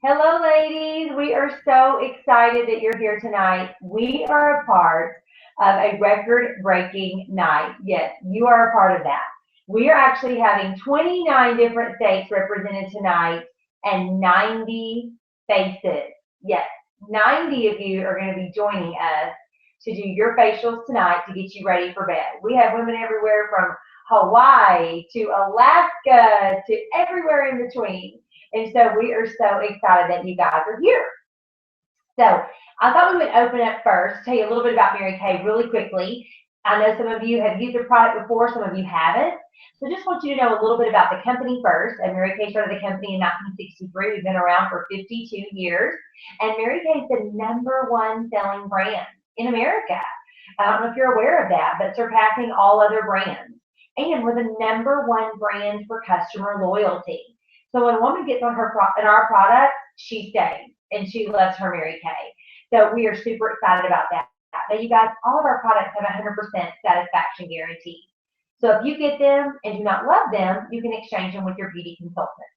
Hello, ladies. We are so excited that you're here tonight. We are a part of a record breaking night. Yes, you are a part of that. We are actually having 29 different states represented tonight and 90 faces. Yes, 90 of you are going to be joining us to do your facials tonight to get you ready for bed. We have women everywhere from Hawaii to Alaska to everywhere in between. And so we are so excited that you guys are here. So I thought we would open up first, tell you a little bit about Mary Kay really quickly. I know some of you have used the product before, some of you haven't. So just want you to know a little bit about the company first. And Mary Kay started the company in 1963. We've been around for 52 years. And Mary Kay is the #1 selling brand in America. I don't know if you're aware of that, but surpassing all other brands. And we're the #1 brand for customer loyalty. So when a woman gets on our product, she stays and she loves her Mary Kay. So we are super excited about that. Now, you guys, all of our products have a 100% satisfaction guarantee. So if you get them and do not love them, you can exchange them with your beauty consultant.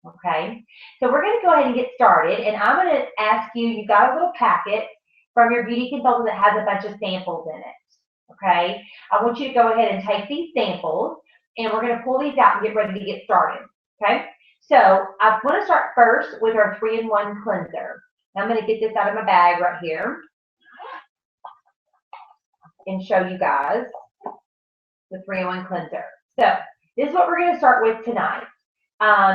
Okay? So we're going to go ahead and get started. And I'm going to ask you, you got a little packet from your beauty consultant that has a bunch of samples in it. Okay? I want you to go ahead and take these samples and we're going to pull these out and get ready to get started. Okay? So I want to start first with our 3-in-1 cleanser. Now I'm going to get this out of my bag right here and show you guys the 3-in-1 cleanser. So this is what we're going to start with tonight.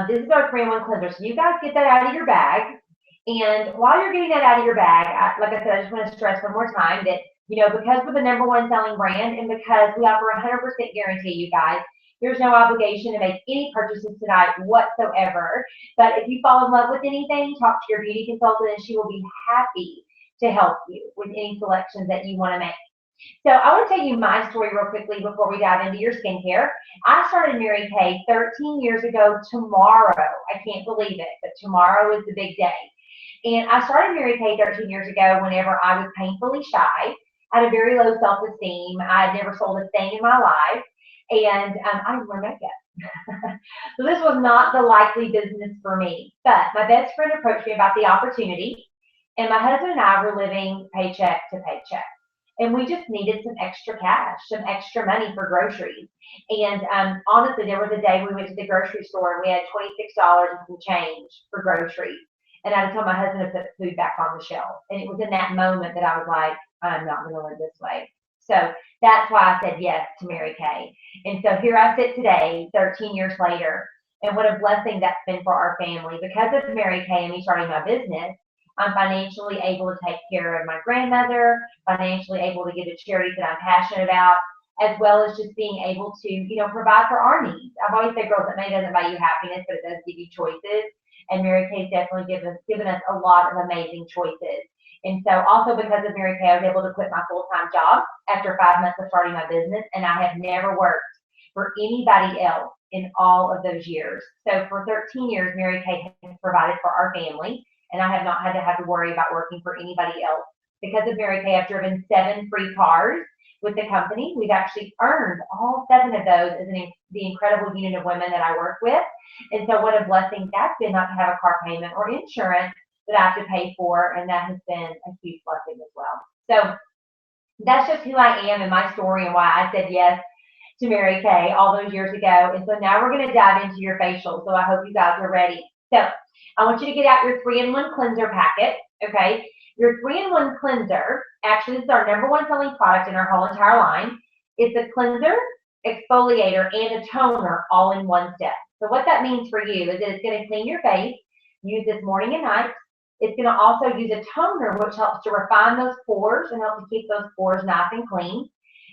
This is our 3-in-1 cleanser. So you guys get that out of your bag. And while you're getting that out of your bag, like I said, I just want to stress one more time that, because we're the #1 selling brand and because we offer a 100% guarantee, you guys, there's no obligation to make any purchases tonight whatsoever. But if you fall in love with anything, talk to your beauty consultant and she will be happy to help you with any selections that you want to make. So I want to tell you my story real quickly before we dive into your skincare. I started Mary Kay 13 years ago tomorrow. I can't believe it, but tomorrow is the big day. And I started Mary Kay 13 years ago whenever I was painfully shy. I had a very low self-esteem. I had never sold a thing in my life. And I didn't wear makeup. So this was not the likely business for me. But my best friend approached me about the opportunity. And my husband and I were living paycheck to paycheck. And we just needed some extra cash, some extra money for groceries. And honestly, there was a day we went to the grocery store and we had $26 and some change for groceries. And I told my husband to put food back on the shelf. And it was in that moment that I was like, I'm not going to live this way. So that's why I said yes to Mary Kay. And so here I sit today, 13 years later, and what a blessing that's been for our family. Because of Mary Kay and me starting my business, I'm financially able to take care of my grandmother, financially able to give to charities that I'm passionate about, as well as just being able to, provide for our needs. I've always said, girls, that money doesn't buy you happiness, but it does give you choices. And Mary Kay's definitely given us a lot of amazing choices. And so also because of Mary Kay, I was able to quit my full-time job after 5 months of starting my business, and I have never worked for anybody else in all of those years. So for 13 years, Mary Kay has provided for our family, and I have not had to worry about working for anybody else. Because of Mary Kay, I've driven 7 free cars with the company. We've actually earned all 7 of those as the incredible unit of women that I work with. And so what a blessing that's been, not to have a car payment or insurance that I have to pay for, and that has been a huge blessing as well. So that's just who I am and my story and why I said yes to Mary Kay all those years ago. And so now we're going to dive into your facial. So I hope you guys are ready. So I want you to get out your 3-in-1 cleanser packet. Okay, your 3-in-1 cleanser, actually this is our #1 selling product in our whole entire line. It's a cleanser, exfoliator, and a toner all in one step. So what that means for you is that it's going to clean your face, use this morning and night. It's going to also use a toner, which helps to refine those pores and help to keep those pores nice and clean.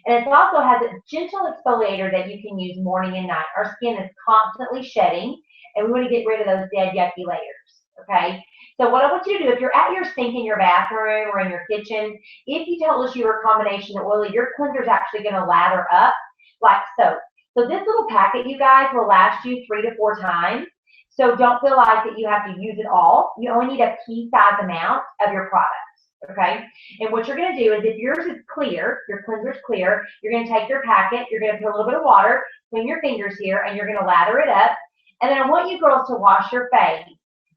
And it also has a gentle exfoliator that you can use morning and night. Our skin is constantly shedding, and we want to get rid of those dead, yucky layers, okay? So what I want you to do, if you're at your sink in your bathroom or in your kitchen, if you told us you were a combination of oily, your cleanser is actually going to lather up like soap. So this little packet, you guys, will last you 3 to 4 times. So don't feel like that you have to use it all. You only need a pea-sized amount of your products, okay? And what you're going to do is if yours is clear, your cleanser is clear, you're going to take your packet, you're going to put a little bit of water, clean your fingers here, and you're going to lather it up. And then I want you girls to wash your face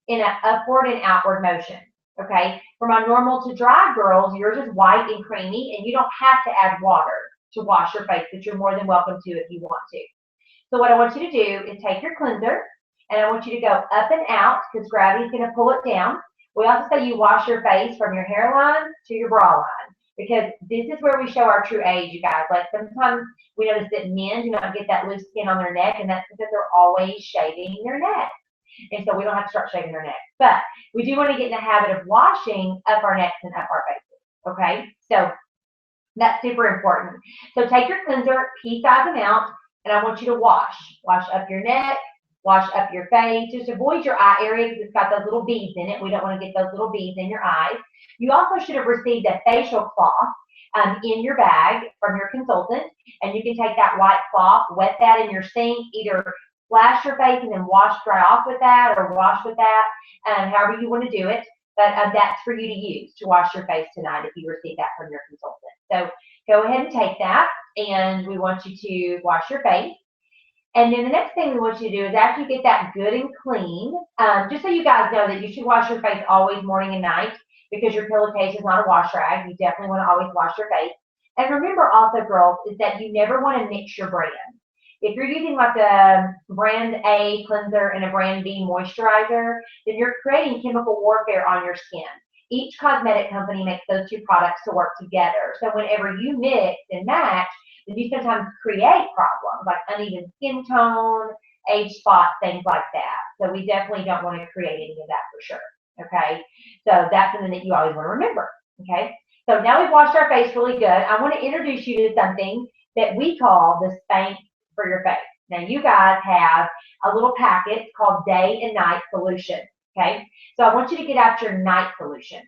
in an upward and outward motion. Okay, from our normal to dry girls, yours is white and creamy, and you don't have to add water to wash your face, but you're more than welcome to if you want to. So what I want you to do is take your cleanser, and I want you to go up and out because gravity's going to pull it down. We also say you wash your face from your hairline to your bra line because this is where we show our true age, you guys. Like sometimes we notice that men do not get that loose skin on their neck, and that's because they're always shaving their neck. And so we don't have to start shaving our neck. But we do want to get in the habit of washing up our necks and up our faces. Okay? So that's super important. So take your cleanser, pea size them out, and I want you to wash. Wash up your neck, wash up your face. Just avoid your eye area because it's got those little beads in it. We don't want to get those little beads in your eyes. You also should have received a facial cloth in your bag from your consultant. And you can take that white cloth, wet that in your sink, either splash your face and then wash dry off with that or wash with that, however you want to do it. But that's for you to use to wash your face tonight if you receive that from your consultant. So go ahead and take that, and we want you to wash your face. And then the next thing we want you to do is after you get that good and clean, just so you guys know that you should wash your face always morning and night because your pillowcase is not a wash rag. You definitely want to always wash your face. And remember also, girls, is that you never want to mix your brand. If you're using like a brand A cleanser and a brand B moisturizer, then you're creating chemical warfare on your skin. Each cosmetic company makes those two products to work together. So whenever you mix and match, then you sometimes create problems like uneven skin tone, age spots, things like that. So we definitely don't want to create any of that for sure. Okay, so that's something that you always want to remember. Okay, so now we've washed our face really good. I want to introduce you to something that we call the Spanx for your face. Now you guys have a little packet called Day and Night Solution. Okay, so I want you to get out your night solution.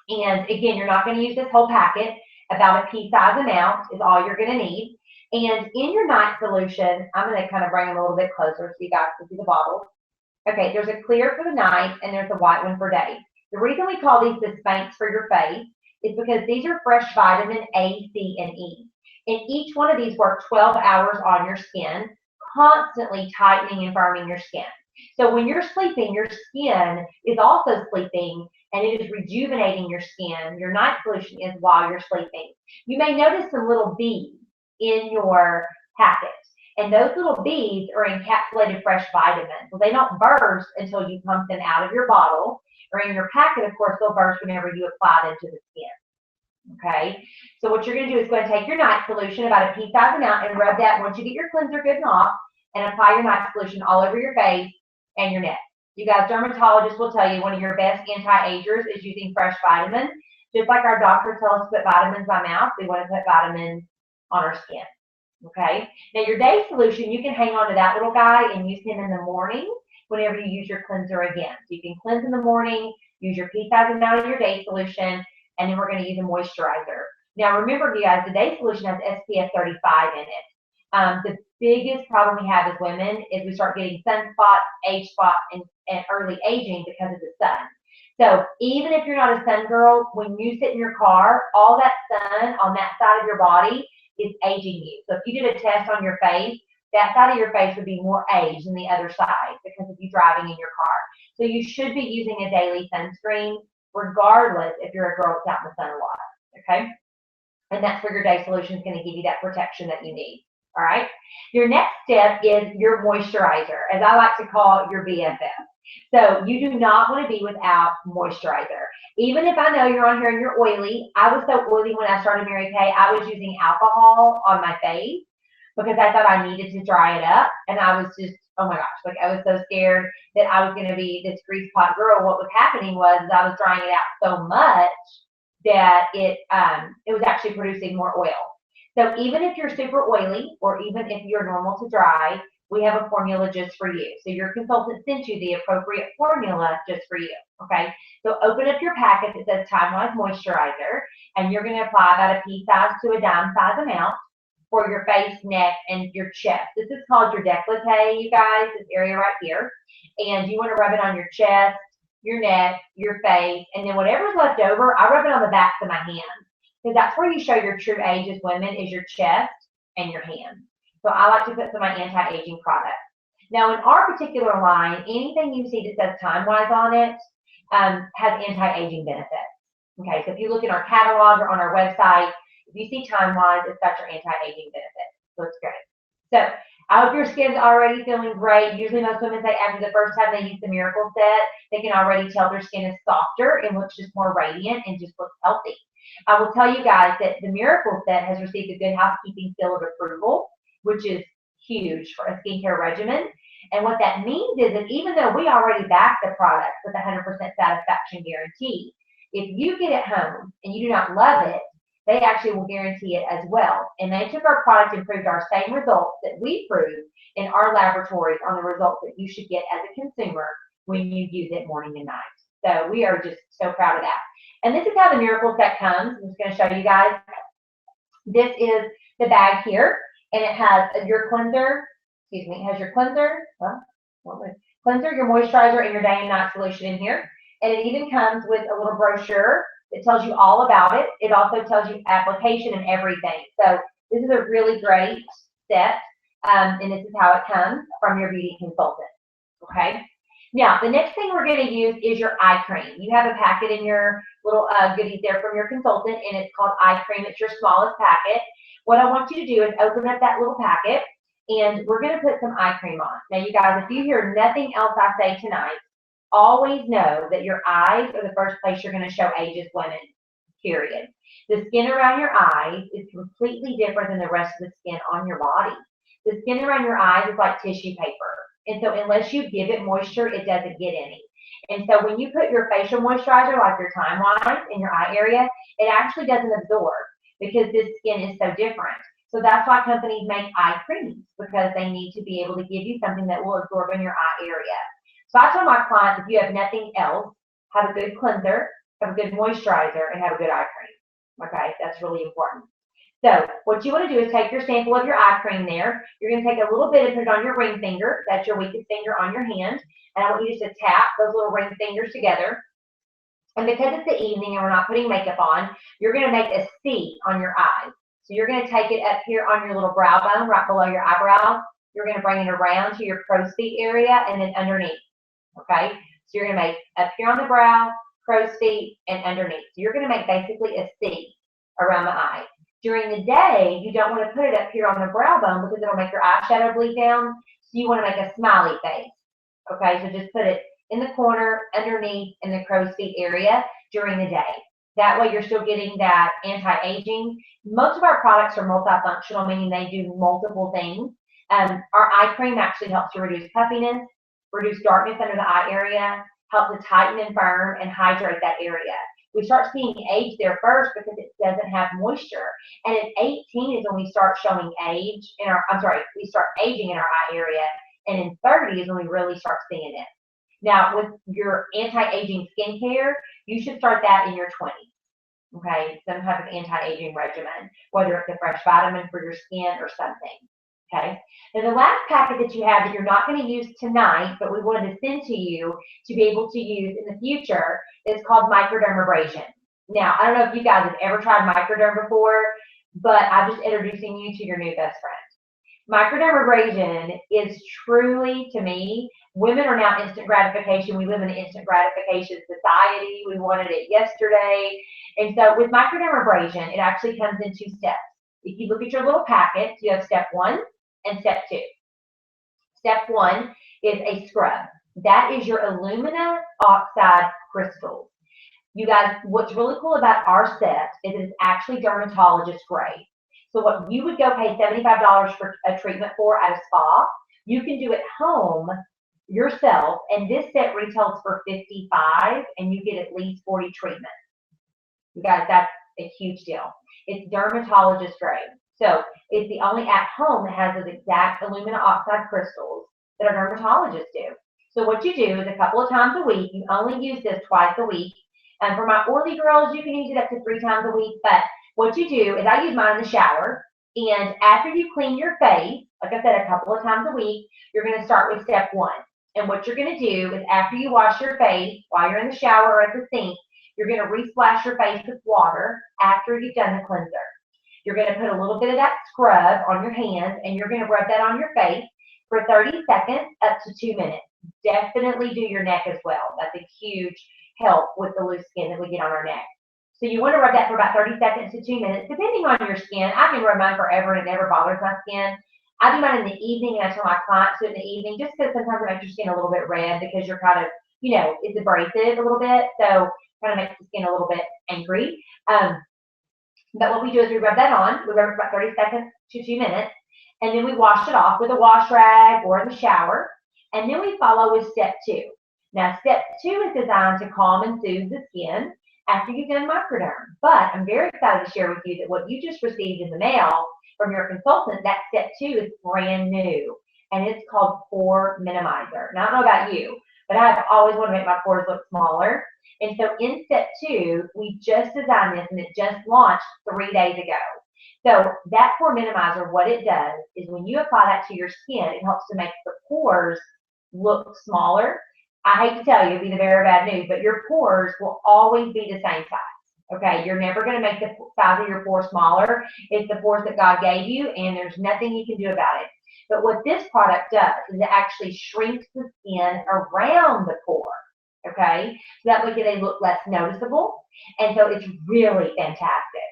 And again, you're not going to use this whole packet. About a pea size amount is all you're going to need. And in your night solution, I'm going to kind of bring them a little bit closer so you guys can see the bottles. Okay, there's a clear for the night and there's a white one for day. The reason we call these the Spanx for your face is because these are fresh vitamin A, C, and E. And each one of these work 12 hours on your skin, constantly tightening and firming your skin. So when you're sleeping, your skin is also sleeping and it is rejuvenating your skin. Your night solution is while you're sleeping. You may notice some little beads in your packet. And those little beads are encapsulated fresh vitamins. So they don't burst until you pump them out of your bottle. Or in your packet, of course, they'll burst whenever you apply them to the skin. Okay, so what you're going to do is go and take your night solution, about a pea size amount, and rub that once you get your cleanser good and off, and apply your night solution all over your face and your neck. You guys, dermatologists will tell you one of your best anti-agers is using fresh vitamins. Just like our doctors tell us to put vitamins by mouth, we want to put vitamins on our skin. Okay, now your day solution, you can hang on to that little guy and use him in the morning whenever you use your cleanser again. So you can cleanse in the morning, use your pea size amount of your day solution, and then we're going to use a moisturizer. Now remember, you guys, the day solution has SPF 35 in it. The biggest problem we have as women is we start getting sunspots, age spots, and early aging because of the sun. So even if you're not a sun girl, when you sit in your car, all that sun on that side of your body is aging you. So if you did a test on your face, that side of your face would be more aged than the other side because of you driving in your car. So you should be using a daily sunscreen regardless if you're a girl that's out in the sun a lot, okay? And that's where your day solution is going to give you that protection that you need, all right? Your next step is your moisturizer, as I like to call your BFF. So you do not want to be without moisturizer. Even if I know you're on here and you're oily, I was so oily when I started Mary Kay, I was using alcohol on my face because I thought I needed to dry it up. And I was just, oh my gosh, like I was so scared that I was going to be this grease pot girl. What was happening was I was drying it out so much that it was actually producing more oil. So even if you're super oily or even if you're normal to dry, we have a formula just for you. So your consultant sent you the appropriate formula just for you, okay? So open up your packet that says Time Wise Moisturizer, and you're going to apply about a pea size to a dime size amount for your face, neck, and your chest. This is called your décolleté, you guys, this area right here. And you want to rub it on your chest, your neck, your face, and then whatever's left over, I rub it on the backs of my hands. Because that's where you show your true age as women is your chest and your hands. So I like to put some of my anti-aging products. Now, in our particular line, anything you see that says Time-Wise on it has anti-aging benefits. Okay, so if you look in our catalog or on our website, if you see Time-Wise, it's got your anti-aging benefits. So it's great. So I hope your skin's already feeling great. Usually most women say after the first time they use the Miracle Set, they can already tell their skin is softer and looks just more radiant and just looks healthy. I will tell you guys that the Miracle Set has received a Good Housekeeping seal of approval, which is huge for a skincare regimen. And what that means is that even though we already back the product with a 100% satisfaction guarantee, if you get it home and you do not love it, they actually will guarantee it as well. And they took our product and proved our same results that we proved in our laboratories on the results that you should get as a consumer when you use it morning and night. So we are just so proud of that. And this is how the Miracle Set comes. I'm just going to show you guys. This is the bag here, and it has your cleanser. Excuse me, it has your cleanser, cleanser, your moisturizer, and your day and night solution in here. And it even comes with a little brochure that tells you all about it. It also tells you application and everything. So this is a really great set, and this is how it comes from your beauty consultant. Okay. Now, the next thing we're going to use is your eye cream. You have a packet in your little goodies there from your consultant, and it's called eye cream. It's your smallest packet. What I want you to do is open up that little packet, and we're going to put some eye cream on. Now, you guys, if you hear nothing else I say tonight, always know that your eyes are the first place you're going to show age as women, period. The skin around your eyes is completely different than the rest of the skin on your body. The skin around your eyes is like tissue paper. And so unless you give it moisture, it doesn't get any. And so when you put your facial moisturizer, like your Time-Wise, in your eye area, it actually doesn't absorb because this skin is so different. So that's why companies make eye creams, because they need to be able to give you something that will absorb in your eye area. So I tell my clients, if you have nothing else, have a good cleanser, have a good moisturizer, and have a good eye cream. Okay, that's really important. So what you want to do is take your sample of your eye cream there. You're going to take a little bit and put it on your ring finger. That's your weakest finger on your hand. And I want you just to tap those little ring fingers together. And because it's the evening and we're not putting makeup on, you're going to make a C on your eye. So you're going to take it up here on your little brow bone, right below your eyebrow. You're going to bring it around to your crow's feet area and then underneath. Okay? So you're going to make up here on the brow, crow's feet, and underneath. So you're going to make basically a C around the eye. During the day, you don't want to put it up here on the brow bone because it'll make your eyeshadow bleed down. So you want to make a smiley face. Okay, so just put it in the corner, underneath, in the crow's feet area during the day. That way you're still getting that anti-aging. Most of our products are multifunctional, meaning they do multiple things. Our eye cream actually helps to reduce puffiness, reduce darkness under the eye area, help to tighten and firm, and hydrate that area. We start seeing age there first because it doesn't have moisture. And at 18 is when we start showing age in our, we start aging in our eye area. And in 30 is when we really start seeing it. Now, with your anti-aging skincare, you should start that in your 20s. Okay, some type of anti-aging regimen, whether it's a fresh vitamin for your skin or something. Okay, now the last packet that you have that you're not going to use tonight, but we wanted to send to you to be able to use in the future is called microdermabrasion. Now, I don't know if you guys have ever tried microderm before, but I'm just introducing you to your new best friend. Microdermabrasion is truly, to me, women are now instant gratification. We live in an instant gratification society. We wanted it yesterday. And so with microdermabrasion, it actually comes in 2 steps. If you look at your little packet, you have step 1 and step 2. Step 1 is a scrub. That is your alumina oxide crystals. You guys, what's really cool about our set is it's actually dermatologist grade. So what you would go pay $75 for a treatment for at a spa, you can do at home yourself, and this set retails for $55, and you get at least 40 treatments. You guys, that's a huge deal. It's dermatologist grade. So it's the only at home that has those exact alumina oxide crystals that our dermatologists do. So what you do is a couple of times a week. You only use this twice a week. And for my oily girls, you can use it up to 3 times a week. But what you do is I use mine in the shower. And after you clean your face, like I said, a couple of times a week, you're going to start with step 1. And what you're going to do is after you wash your face, while you're in the shower or at the sink, you're going to re-splash your face with water after you've done the cleanser. You're going to put a little bit of that scrub on your hands, and you're going to rub that on your face for 30 seconds up to 2 minutes. Definitely do your neck as well. That's a huge help with the loose skin that we get on our neck. So you want to rub that for about 30 seconds to 2 minutes, depending on your skin. I can rub mine forever and it never bothers my skin. I do mine in the evening, and I tell my clients to do it in the evening, just because sometimes it makes your skin a little bit red because you're kind of, you know, it's abrasive a little bit, so kind of makes the skin a little bit angry. But what we do is we rub that on. We rub it for about 30 seconds to 2 minutes, and then we wash it off with a wash rag or in the shower, and then we follow with step 2. Now, step 2 is designed to calm and soothe the skin after you've done microderm. But I'm very excited to share with you that what you just received in the mail from your consultant, that step 2 is brand new, and it's called Pore Minimizer. Now, I don't know about you, but I've always wanted to make my pores look smaller. And so in step 2, we just designed this, and it just launched 3 days ago. So that Pore Minimizer, what it does is when you apply that to your skin, it helps to make the pores look smaller. I hate to tell you, it'll be the very bad news, but your pores will always be the same size. Okay, you're never going to make the size of your pore smaller. It's the pores that God gave you, and there's nothing you can do about it. But what this product does is it actually shrinks the skin around the pore. Okay, so that way they look less noticeable, and so it's really fantastic.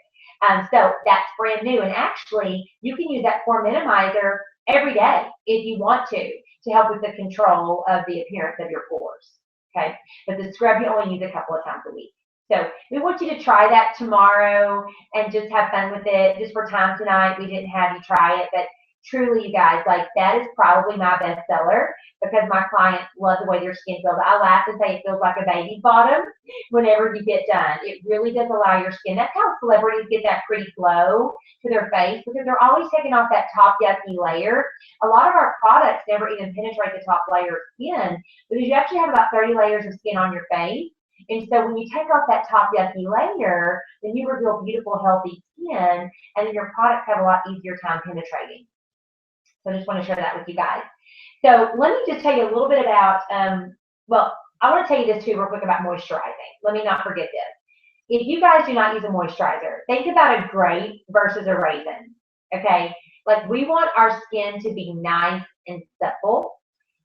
So that's brand new, and actually you can use that Pore Minimizer every day if you want to help with the control of the appearance of your pores. Okay, but the scrub you only use a couple of times a week. So we want you to try that tomorrow and just have fun with it. Just for time tonight, we didn't have you try it, but truly, you guys, like, that is probably my best seller because my clients love the way their skin feels. I laugh and say it feels like a baby's bottom whenever you get done. It really does allow your skin. That's how celebrities get that pretty glow to their face, because they're always taking off that top yucky layer. A lot of our products never even penetrate the top layer of skin because you actually have about 30 layers of skin on your face. And so when you take off that top yucky layer, then you reveal beautiful, healthy skin, and then your products have a lot easier time penetrating. So I just want to share that with you guys. So let me just tell you a little bit about, well, I want to tell you this too real quick about moisturizing. Let me not forget this. If you guys do not use a moisturizer, think about a grape versus a raisin, okay? Like, we want our skin to be nice and supple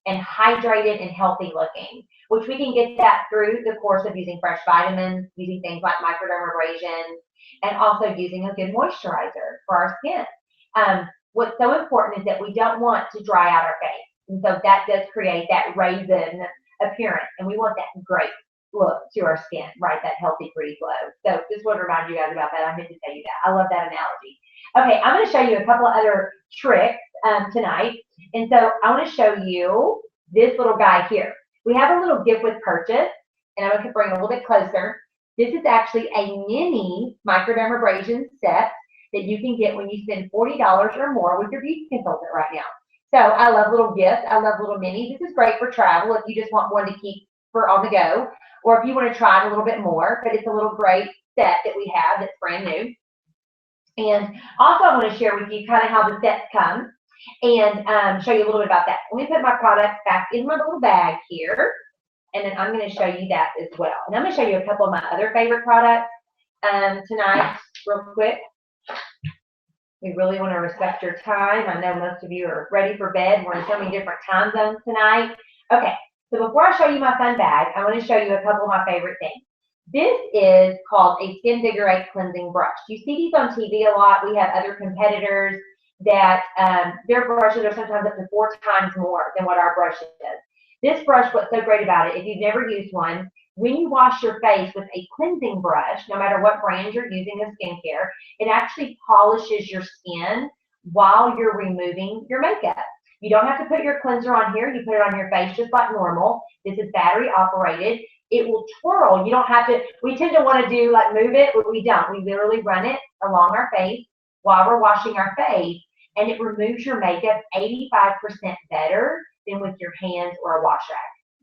and hydrated and healthy looking, which we can get that through the course of using fresh vitamins, using things like microdermabrasion, and also using a good moisturizer for our skin. What's so important is that we don't want to dry out our face. And so that does create that raisin appearance. And we want that great look to our skin, right? That healthy, pretty glow. So just want to remind you guys about that. I meant to tell you that. I love that analogy. Okay, I'm going to show you a couple of other tricks tonight. And so I want to show you this little guy here. We have a little gift with purchase, and I'm going to bring it a little bit closer. This is actually a mini microdermabrasion set that you can get when you spend $40 or more with your beauty consultant right now. So I love little gifts. I love little minis. This is great for travel if you just want one to keep for on the go, or if you want to try it a little bit more. But it's a little great set that we have that's brand new. And also I want to share with you kind of how the sets come and show you a little bit about that. Let me put my products back in my little bag here, and then I'm going to show you that as well. And I'm going to show you a couple of my other favorite products tonight real quick. We really want to respect your time. I know most of you are ready for bed. We're in so many different time zones tonight. Okay, so before I show you my fun bag, I want to show you a couple of my favorite things. This is called a Skinvigorate Cleansing Brush. You see these on TV a lot. We have other competitors that their brushes are sometimes up to 4 times more than what our brush is. This brush, what's so great about it, if you've never used one, when you wash your face with a cleansing brush, no matter what brand you're using of skincare, it actually polishes your skin while you're removing your makeup. You don't have to put your cleanser on here. You put it on your face just like normal. This is battery operated. It will twirl. You don't have to, we tend to want to do like move it, but we don't. We literally run it along our face while we're washing our face, and it removes your makeup 85% better than with your hands or a wash rag.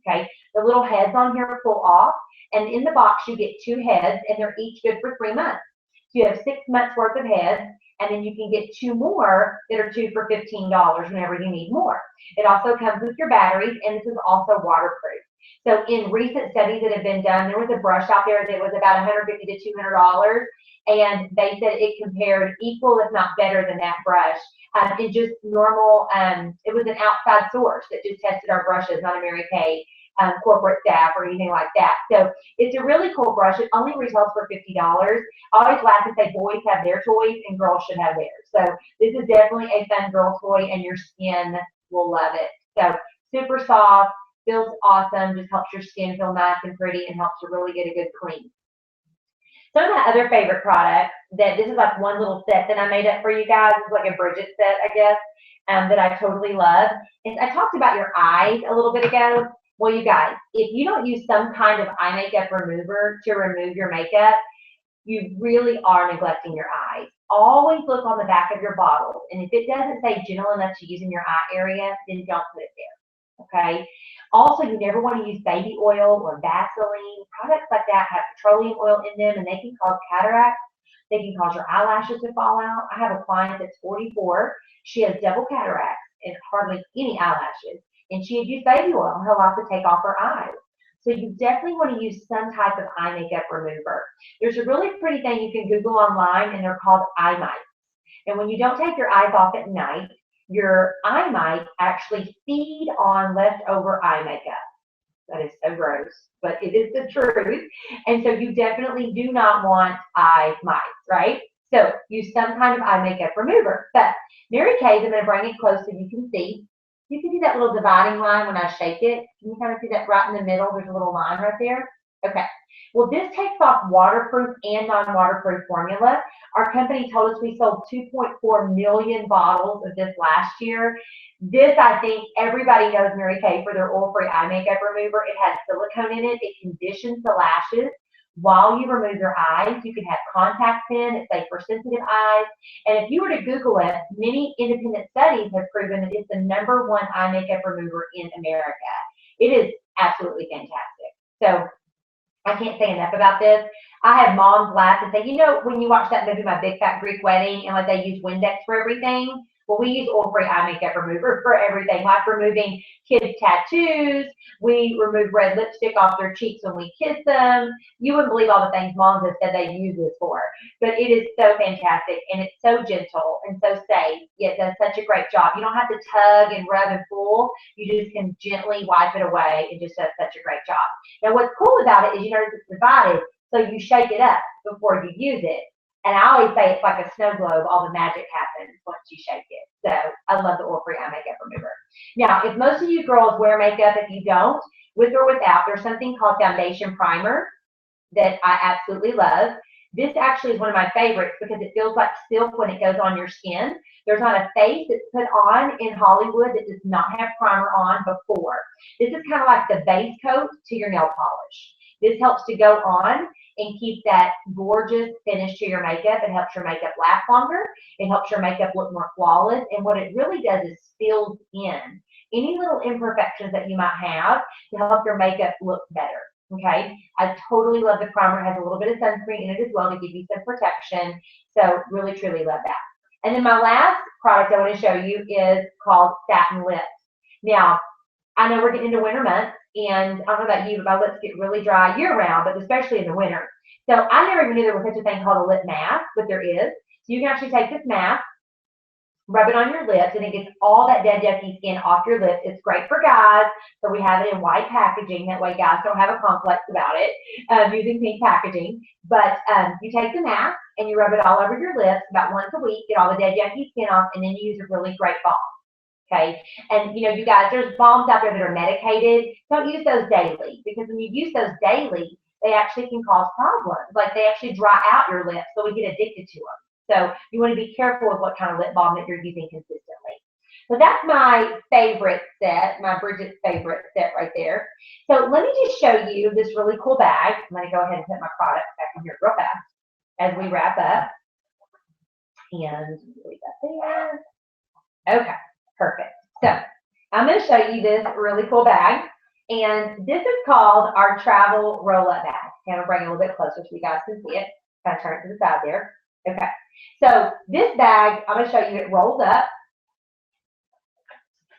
Okay, the little heads on here pull off, and in the box you get 2 heads, and they're each good for 3 months. So you have 6 months worth of heads, and then you can get 2 more that are 2 for $15 whenever you need more. It also comes with your batteries, and this is also waterproof. So in recent studies that have been done, there was a brush out there that was about $150 to $200, and they said it compared equal, if not better than that brush. in just normal, it was an outside source that just tested our brushes, not a Mary Kay corporate staff or anything like that. So it's a really cool brush. It only retails for $50. I always laugh and say boys have their toys and girls should have theirs. So this is definitely a fun girl toy and your skin will love it. So super soft, feels awesome, just helps your skin feel nice and pretty and helps you really get a good clean. Some of my other favorite products that this is like one little set that I made up for you guys. It's like a Bridget set, I guess, that I totally love. And I talked about your eyes a little bit ago. Well, you guys, if you don't use some kind of eye makeup remover to remove your makeup, you really are neglecting your eyes. Always look on the back of your bottle. And if it doesn't say gentle enough to use in your eye area, then don't put it there. Okay? Also, you never want to use baby oil or Vaseline. Products like that have petroleum oil in them, and they can cause cataracts. They can cause your eyelashes to fall out. I have a client that's 44. She has double cataracts and hardly any eyelashes. And she had used baby oil in her life to take off her eyes. So you definitely want to use some type of eye makeup remover. There's a really pretty thing you can Google online, and they're called eye mites. And when you don't take your eyes off at night, your eye mites actually feed on leftover eye makeup. That is so gross, but it is the truth. And so you definitely do not want eye mites, right? So use some kind of eye makeup remover. But Mary Kay's, I'm going to bring it close so you can see. You can see that little dividing line when I shake it. Can you kind of see that right in the middle? There's a little line right there. Okay. Well, this takes off waterproof and non-waterproof formula. Our company told us we sold 2.4 million bottles of this last year. This, I think, everybody knows Mary Kay for their oil-free eye makeup remover. It has silicone in it. It conditions the lashes while you remove your eyes. You can have contact pen. It's safe for sensitive eyes. And if you were to Google it, many independent studies have proven that it's the #1 eye makeup remover in America. It is absolutely fantastic. So I can't say enough about this. I have moms laugh and say, you know, when you watch that movie, My Big Fat Greek Wedding, and like they use Windex for everything, well, we use oil-free eye makeup remover for everything, like removing kids' tattoos. We remove red lipstick off their cheeks when we kiss them. You wouldn't believe all the things moms have said they use this for. But it is so fantastic, and it's so gentle and so safe. It does such a great job. You don't have to tug and rub and pull. You just can gently wipe it away. It just does such a great job. Now, what's cool about it is you notice it's divided, so you shake it up before you use it. And I always say it's like a snow globe. All the magic happens once you shake it. So I love the oil-free eye makeup remover. Now, if most of you girls wear makeup, if you don't, with or without, there's something called foundation primer that I absolutely love. This actually is one of my favorites because it feels like silk when it goes on your skin. There's not a face that's put on in Hollywood that does not have primer on before. This is kind of like the base coat to your nail polish. This helps to go on and keep that gorgeous finish to your makeup. It helps your makeup last longer. It helps your makeup look more flawless. And what it really does is fills in any little imperfections that you might have to help your makeup look better. Okay, I totally love the primer. It has a little bit of sunscreen in it as well to give you some protection. So really, truly love that. And then my last product I want to show you is called Satin Lips. Now, I know we're getting into winter months, and I don't know about you, but my lips get really dry year-round, but especially in the winter. So I never even knew there was such a thing called a lip mask, but there is. So you can actually take this mask, rub it on your lips, and it gets all that dead, yucky skin off your lips. It's great for guys, so we have it in white packaging. That way guys don't have a complex about it using pink packaging. But you take the mask, and you rub it all over your lips about once a week, get all the dead, yucky skin off, and then you use a really great balm. Okay, and you know, you guys, there's balms out there that are medicated. Don't use those daily, because when you use those daily, they actually can cause problems. Like they actually dry out your lips, so we get addicted to them. So you want to be careful with what kind of lip balm that you're using consistently. So that's my favorite set, my Bridget's favorite set right there. So let me just show you this really cool bag. I'm going to go ahead and put my products back in here real fast as we wrap up. And leave that there. Okay. Perfect. So I'm going to show you this really cool bag, and this is called our travel roll-up bag. I'm going to bring it a little bit closer so you guys can see it. Kind of turn it to the side there. Okay. So this bag, I'm going to show you, it rolls up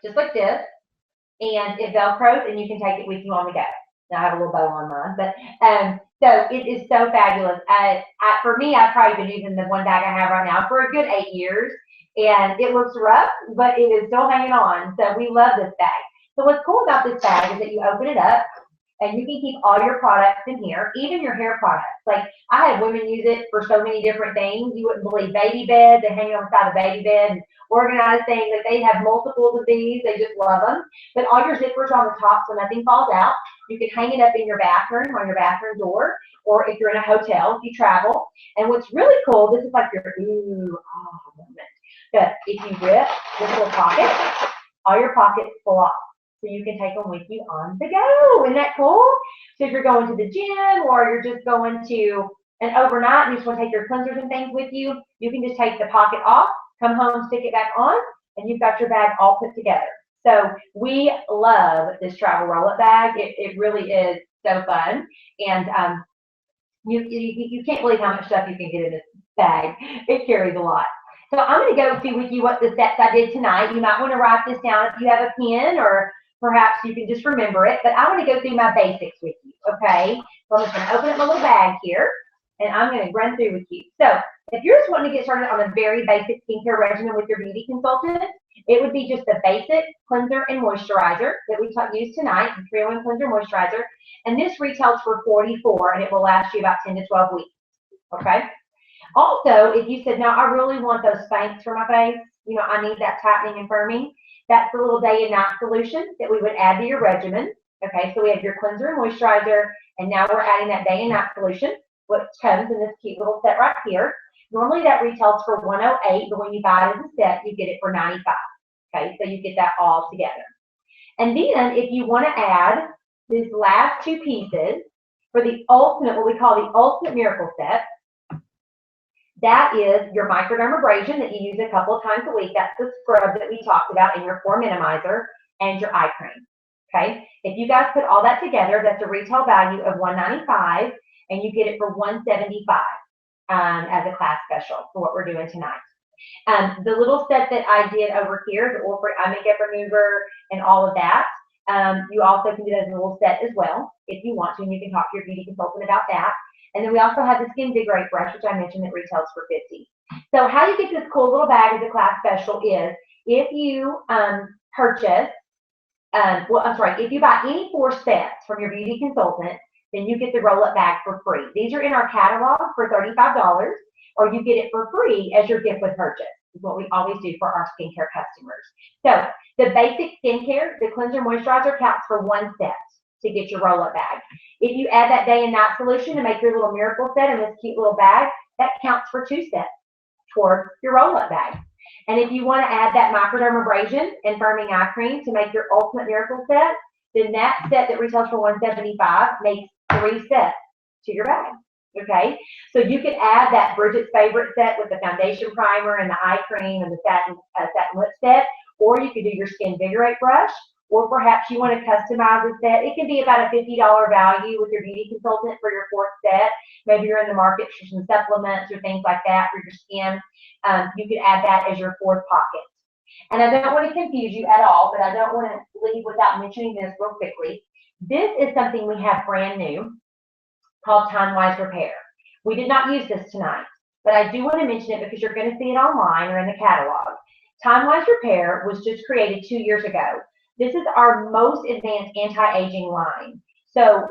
just like this, and it Velcros, and you can take it with you on the go. Now I have a little bow on mine, but so it is so fabulous. For me, I've probably been using the one bag I have right now for a good 8 years. and it looks rough, but it is still hanging on. So we love this bag. So what's cool about this bag is that you open it up, and you can keep all your products in here, even your hair products. Like, I have women use it for so many different things. You wouldn't believe baby beds. They hang on the side of the baby bed and organize things. That they have multiples of these. They just love them. But all your zippers on the top so nothing falls out. You can hang it up in your bathroom, on your bathroom door, or if you're in a hotel, if you travel. And what's really cool, this is like your ooh, ah moment. But if you rip this little pocket, all your pockets pull off. So you can take them with you on the go. Isn't that cool? So if you're going to the gym or you're just going to an overnight and you just want to take your cleansers and things with you, you can just take the pocket off, come home, stick it back on, and you've got your bag all put together. So we love this travel roll-up bag. It really is so fun. And you can't believe how much stuff you can get in this bag. It carries a lot. So I'm going to go through with you what the steps I did tonight. You might want to write this down if you have a pen, or perhaps you can just remember it. But I want to go through my basics with you, okay? So I'm just going to open up my little bag here, and I'm going to run through with you. So if you're just wanting to get started on a very basic skincare regimen with your beauty consultant, it would be just the basic cleanser and moisturizer that we use tonight, the 3-in-1 Cleanser Moisturizer. And this retails for $44, and it will last you about 10 to 12 weeks, okay? Also, if you said, no, I really want those Spanx for my face, you know, I need that tightening and firming, that's the little day and night solution that we would add to your regimen. Okay, so we have your cleanser and moisturizer, and now we're adding that day and night solution, which comes in this cute little set right here. Normally that retails for $108, but when you buy it as a set, you get it for $95. Okay, so you get that all together. And then if you want to add these last two pieces for the ultimate, what we call the ultimate miracle set, that is your microdermabrasion that you use a couple of times a week. That's the scrub that we talked about, in your pore minimizer, and your eye cream. Okay, if you guys put all that together, that's a retail value of $195, and you get it for $175 as a class special for what we're doing tonight. The little set that I did over here, the oil-free eye makeup remover and all of that, you also can do that as a little set as well if you want to, and you can talk to your beauty consultant about that. And then we also have the Skin Vigorate brush, which I mentioned, that retails for $50. So how you get this cool little bag as a class special is if you purchase, if you buy any 4 sets from your beauty consultant, then you get the roll-up bag for free. These are in our catalog for $35, or you get it for free as your gift with purchase. Is what we always do for our skincare customers. So the basic skincare, the cleanser moisturizer, counts for 1 set to get your roll-up bag. If you add that day and night solution to make your little miracle set in this cute little bag, that counts for 2 sets towards your roll-up bag. And if you want to add that microdermabrasion and firming eye cream to make your ultimate miracle set, then that set that retails for $175 makes 3 sets to your bag. Okay, so you could add that Bridget's favorite set with the foundation primer and the eye cream and the satin lip set, or you could do your Skin Vigorate brush, or perhaps you want to customize the set. It can be about a $50 value with your beauty consultant for your 4th set. Maybe you're in the market for some supplements or things like that for your skin. You could add that as your 4th pocket. And I don't want to confuse you at all, but I don't want to leave without mentioning this real quickly. This is something we have brand new called Time-Wise Repair. We did not use this tonight, but I do want to mention it because you're going to see it online or in the catalog. Time-Wise Repair was just created 2 years ago. This is our most advanced anti-aging line. So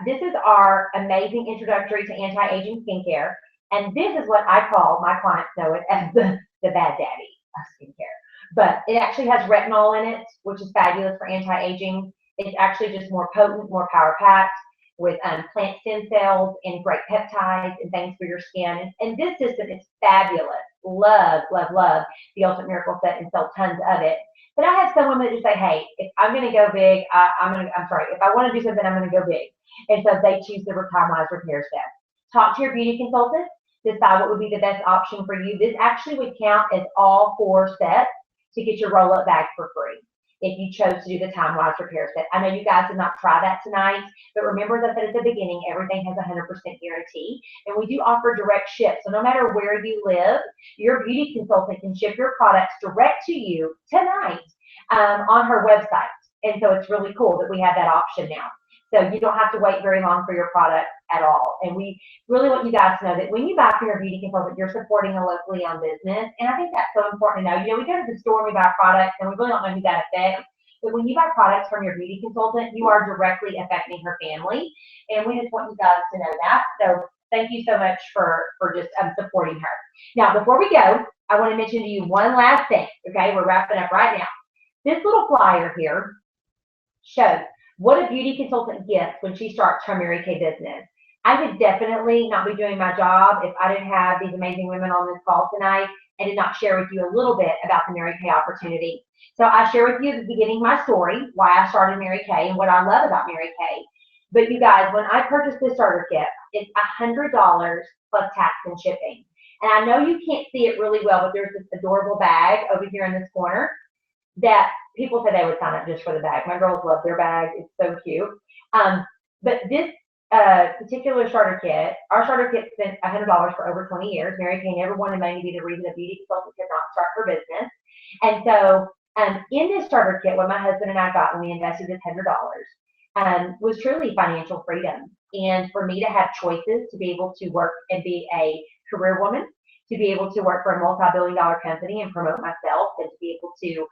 this is our amazing introductory to anti-aging skincare, and this is what I call, my clients know it as the bad daddy of skincare. But it actually has retinol in it, which is fabulous for anti-aging. It's actually just more potent, more power-packed, with plant stem cells and great peptides and things for your skin. And this system is fabulous. Love, love, love the Ultimate Miracle Set and sell tons of it. But I have some women that just say, hey, if I'm going to go big, if I want to do something, I'm going to go big. And so they choose the Time-Wise Repair Set. Talk to your beauty consultant, decide what would be the best option for you. This actually would count as all 4 sets to get your roll-up bag for free if you chose to do the Time-Wise Repair Set. I know you guys did not try that tonight, but remember that at the beginning, everything has a 100% guarantee, and we do offer direct ship. So no matter where you live, your beauty consultant can ship your products direct to you tonight on her website. And so it's really cool that we have that option now. So you don't have to wait very long for your product at all. And we really want you guys to know that when you buy from your beauty consultant, you're supporting a locally owned business. And I think that's so important to know. We go to the store and we buy products and we really don't know who that affects. But when you buy products from your beauty consultant, you are directly affecting her family. And we just want you guys to know that. So thank you so much for just supporting her. Now, before we go, I want to mention to you one last thing. Okay, we're wrapping up right now. This little flyer here shows what a beauty consultant gets when she starts her Mary Kay business. I would definitely not be doing my job if I didn't have these amazing women on this call tonight and did not share with you a little bit about the Mary Kay opportunity. So I share with you at the beginning my story, why I started Mary Kay and what I love about Mary Kay. But you guys, when I purchased this starter kit, it's $100 plus tax and shipping. And I know you can't see it really well, but there's this adorable bag over here in this corner that people say they would sign up just for the bag. My girls love their bag. It's so cute. But this particular starter kit, our starter kit spent $100 for over 20 years. Mary Kay never wanted money to be the reason a beauty consultant could not start her business. And so in this starter kit, what my husband and I got when we invested this $100 was truly financial freedom. And for me to have choices, to be able to work and be a career woman, to be able to work for a multi-billion-dollar company and promote myself, and to be able to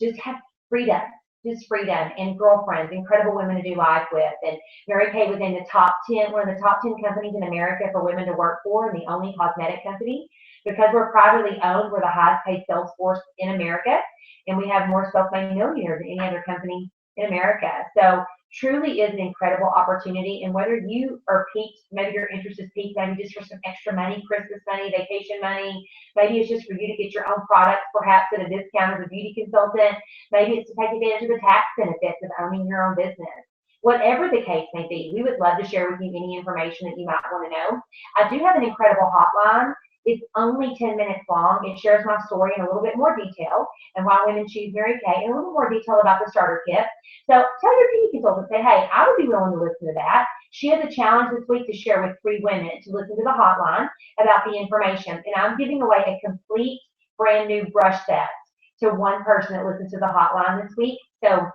just have freedom, and girlfriends, incredible women to do life with. And Mary Kay was in the top 10, one of the top 10 companies in America for women to work for, and the only cosmetic company. Because we're privately owned, we're the highest paid sales force in America, and we have more self-made millionaires than any other company in America. So truly is an incredible opportunity. And whether you are peaked, maybe your interest is peaked, maybe just for some extra money, Christmas money, vacation money, maybe it's just for you to get your own products, perhaps at a discount as a beauty consultant, maybe it's to take advantage of the tax benefits of owning your own business. Whatever the case may be, we would love to share with you any information that you might want to know. I do have an incredible hotline. It's only 10 minutes long. It shares my story in a little bit more detail and why women choose Mary Kay, and a little more detail about the starter kit. So tell your beauty consultant, say, hey, I would be willing to listen to that. She has a challenge this week to share with 3 women to listen to the hotline about the information. And I'm giving away a complete brand new brush set to one person that listens to the hotline this week. So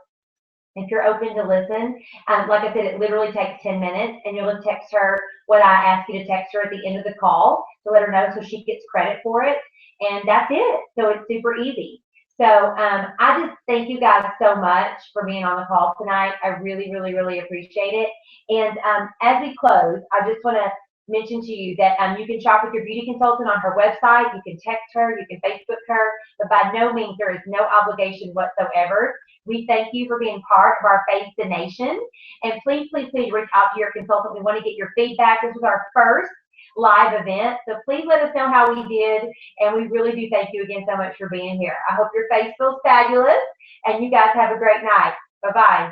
if you're open to listen, like I said, it literally takes 10 minutes, and you'll text her what I ask you to text her at the end of the call to let her know so she gets credit for it. And that's it. So it's super easy. So I just thank you guys so much for being on the call tonight. I really, really, really appreciate it. And as we close, I just want to mention to you that you can shop with your beauty consultant on her website. You can text her, you can Facebook her, but by no means there is no obligation whatsoever. We thank you for being part of our Face the Nation. And please, please, please reach out to your consultant. We want to get your feedback. This was our first live event, so please let us know how we did. And we really do thank you again so much for being here. I hope your face feels fabulous, and you guys have a great night. Bye-bye.